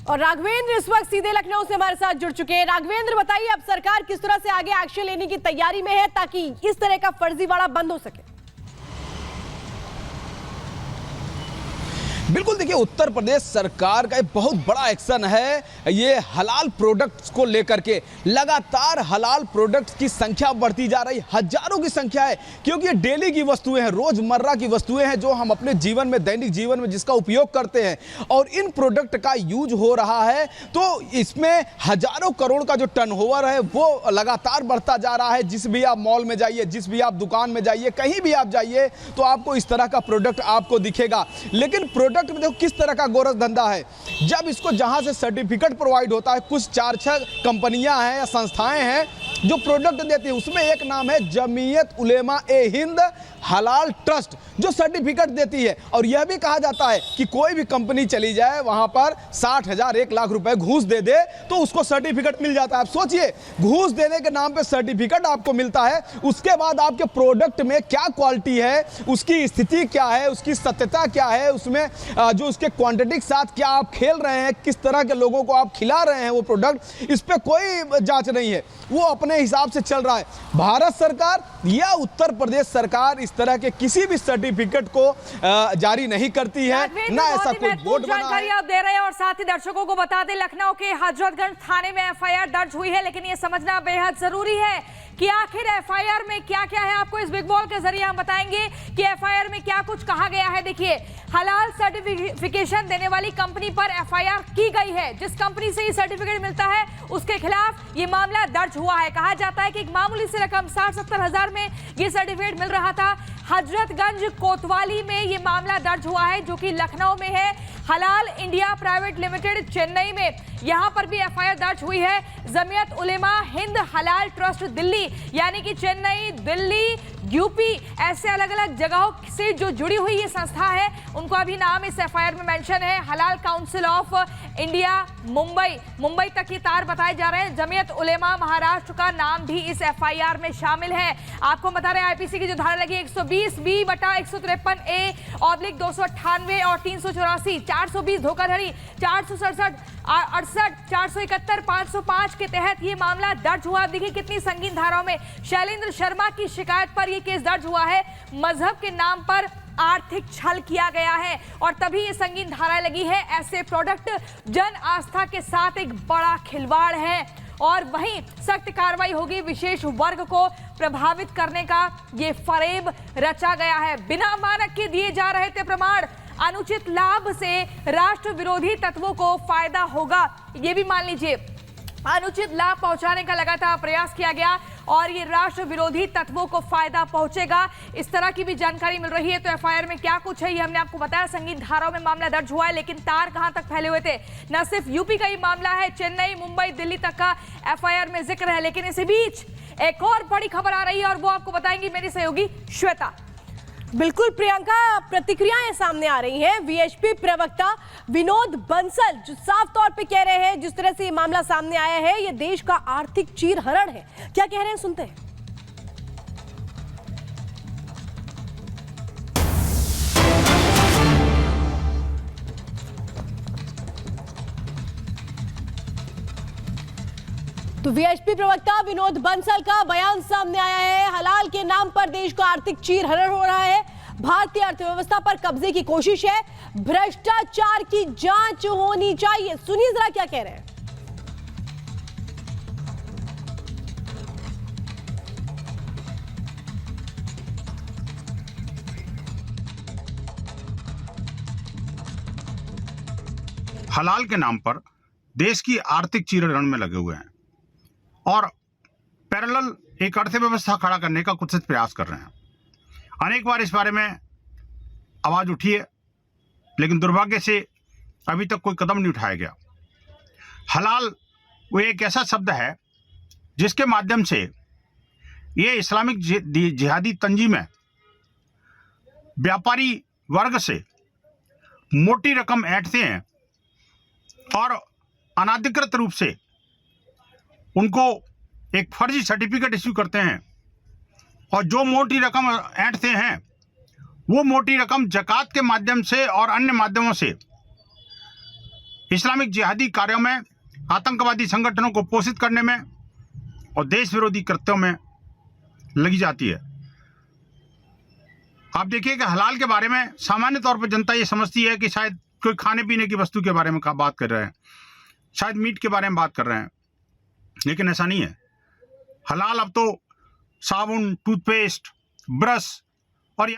और राघवेंद्र इस वक्त सीधे लखनऊ से हमारे साथ जुड़ चुके हैं। राघवेंद्र, बताइए अब सरकार किस तरह से आगे एक्शन लेने की तैयारी में है ताकि इस तरह का फर्जीवाड़ा बंद हो सके। बिल्कुल, देखिए उत्तर प्रदेश सरकार का एक बहुत बड़ा एक्शन है ये हलाल प्रोडक्ट्स को लेकर के। लगातार हलाल प्रोडक्ट्स की संख्या बढ़ती जा रही, हजारों की संख्या है, क्योंकि ये डेली की वस्तुएं हैं, रोजमर्रा की वस्तुएं हैं जो हम अपने जीवन में, दैनिक जीवन में जिसका उपयोग करते हैं और इन प्रोडक्ट का यूज हो रहा है। तो इसमें हजारों करोड़ का जो टर्नओवर है वो लगातार बढ़ता जा रहा है। जिस भी आप मॉल में जाइए, जिस भी आप दुकान में जाइए, कहीं भी आप जाइए तो आपको इस तरह का प्रोडक्ट आपको दिखेगा। लेकिन प्रोडक्ट में देखो किस तरह का गोरख धंधा है। जब इसको जहां से सर्टिफिकेट प्रोवाइड होता है, कुछ 4-6 कंपनियां हैं या संस्थाएं हैं जो प्रोडक्ट देती है, उसमें एक नाम है जमीयत उलेमा ए हिंद हलाल ट्रस्ट, जो सर्टिफिकेट देती है। और यह भी कहा जाता है कि कोई भी कंपनी चली जाए वहां पर 60,000 1 लाख रुपए घूस दे दे तो उसको सर्टिफिकेट मिल जाता है। आप सोचिए, घूस देने के नाम पे सर्टिफिकेट आपको मिलता है, उसके बाद आपके प्रोडक्ट में क्या क्वालिटी है, उसकी स्थिति क्या है, उसकी सत्यता क्या है, उसमें जो उसके क्वांटिटी के साथ क्या आप खेल रहे हैं, किस तरह के लोगों को आप खिला रहे हैं वो प्रोडक्ट, इस पे कोई जांच नहीं है, वो अपने हिसाब से चल रहा है। भारत सरकार या उत्तर प्रदेश सरकार इस तरह के किसी भी सर्टिफिकेट को जारी नहीं करती है, ना ऐसा कोई बोर्ड बना है। जानकारी आप दे रहे हैं और साथ ही दर्शकों को बता दें, लखनऊ के हजरतगंज थाने में एफआईआर दर्ज हुई है, लेकिन ये समझना बेहद जरूरी है कि आखिर एफआईआर में क्या क्या है। आपको इस बिग बॉल के जरिए हम बताएंगे कि एफआईआर में क्या कुछ कहा गया है। देखिए, हलाल सर्टिफिकेशन देने वाली कंपनी पर एफआईआर की गई है। जिस कंपनी से ये सर्टिफिकेट मिलता है उसके खिलाफ ये मामला दर्ज हुआ है। कहा जाता है कि एक मामूली सी रकम 60-70 हजार में ये सर्टिफिकेट मिल रहा था। हजरतगंज कोतवाली में ये मामला दर्ज हुआ है जो कि लखनऊ में है। हलाल इंडिया प्राइवेट लिमिटेड चेन्नई में, यहां पर भी एफआईआर दर्ज हुई है। जमीयत उलेमा हिंद हलाल ट्रस्ट दिल्ली, यानी कि चेन्नई, दिल्ली, यूपी, ऐसे अलग अलग जगहों से जो जुड़ी हुई ये संस्था है, उनका भी नाम इस एफआईआर में मेंशन है। हलाल काउंसिल ऑफ इंडिया मुंबई तक ये तार बताए जा रहे हैं। जमीयत उलेमा महाराष्ट्र का नाम भी इस एफआईआर में शामिल है। आपको बता रहे हैं आईपीसी की जो धारा लगी 120B/153A/298 और 384, 420 धोखाधड़ी, 467, 68, 471, 505 के तहत ये मामला दर्ज हुआ। देखिए कितनी संगीन धाराओं में शैलेंद्र शर्मा की शिकायत पर यह केस दर्ज हुआ है। मजहब के नाम पर आर्थिक छल किया गया है और तभी ये संगीन धारा लगी है। ऐसे प्रोडक्ट जन आस्था के साथ एक बड़ा खिलवाड़ है और वहीं सख्त कार्रवाई होगी। विशेष वर्ग को प्रभावित करने का ये फरेब रचा गया है। बिना मानक के दिए जा रहे थे प्रमाण, अनुचित लाभ से राष्ट्र विरोधी तत्वों को फायदा होगा, ये भी मान लीजिए। अनुचित लाभ पहुंचाने का लगातार प्रयास किया गया और ये राष्ट्र विरोधी तत्वों को फायदा पहुंचेगा, इस तरह की भी जानकारी मिल रही है। तो एफआईआर में क्या कुछ है ये हमने आपको बताया। संगीन धाराओं में मामला दर्ज हुआ है, लेकिन तार कहां तक फैले हुए थे। न सिर्फ यूपी का ही मामला है, चेन्नई, मुंबई, दिल्ली तक का एफआईआर में जिक्र है। लेकिन इसी बीच एक और बड़ी खबर आ रही है और वो आपको बताएंगी मेरी सहयोगी श्वेता। बिल्कुल प्रियंका, प्रतिक्रियाएं सामने आ रही हैं। वीएचपी प्रवक्ता विनोद बंसल जो साफ तौर पे कह रहे हैं, जिस तरह से ये मामला सामने आया है ये देश का आर्थिक चीरहरण है। क्या कह रहे हैं, सुनते हैं। तो वीएचपी प्रवक्ता विनोद बंसल का बयान सामने आया है। हलाल के नाम पर देश का आर्थिक चीरहरण हो रहा है, भारतीय अर्थव्यवस्था पर कब्जे की कोशिश है, भ्रष्टाचार की जांच होनी चाहिए। सुनिए जरा क्या कह रहे हैं। हलाल के नाम पर देश की आर्थिक चीरहरण में लगे हुए हैं और पैरेलल एक अर्थव्यवस्था खड़ा करने का कुत्सित प्रयास कर रहे हैं। अनेक बार इस बारे में आवाज उठी है, लेकिन दुर्भाग्य से अभी तक कोई कदम नहीं उठाया गया। हलाल वो एक ऐसा शब्द है जिसके माध्यम से ये इस्लामिक जिहादी तंजीमें व्यापारी वर्ग से मोटी रकम ऐंठते हैं और अनाधिकृत रूप से उनको एक फर्जी सर्टिफिकेट इश्यू करते हैं और जो मोटी रकम ऐंठते हैं वो मोटी रकम ज़कात के माध्यम से और अन्य माध्यमों से इस्लामिक जिहादी कार्यों में, आतंकवादी संगठनों को पोषित करने में और देश विरोधी कृत्यों में लगी जाती है। आप देखिए कि हलाल के बारे में सामान्य तौर पर जनता ये समझती है कि शायद कोई खाने पीने की वस्तु के बारे में बात कर रहे हैं, शायद मीट के बारे में बात कर रहे हैं, लेकिन ऐसा नहीं है। हलाल अब तो साबुन, टूथपेस्ट, ब्रश और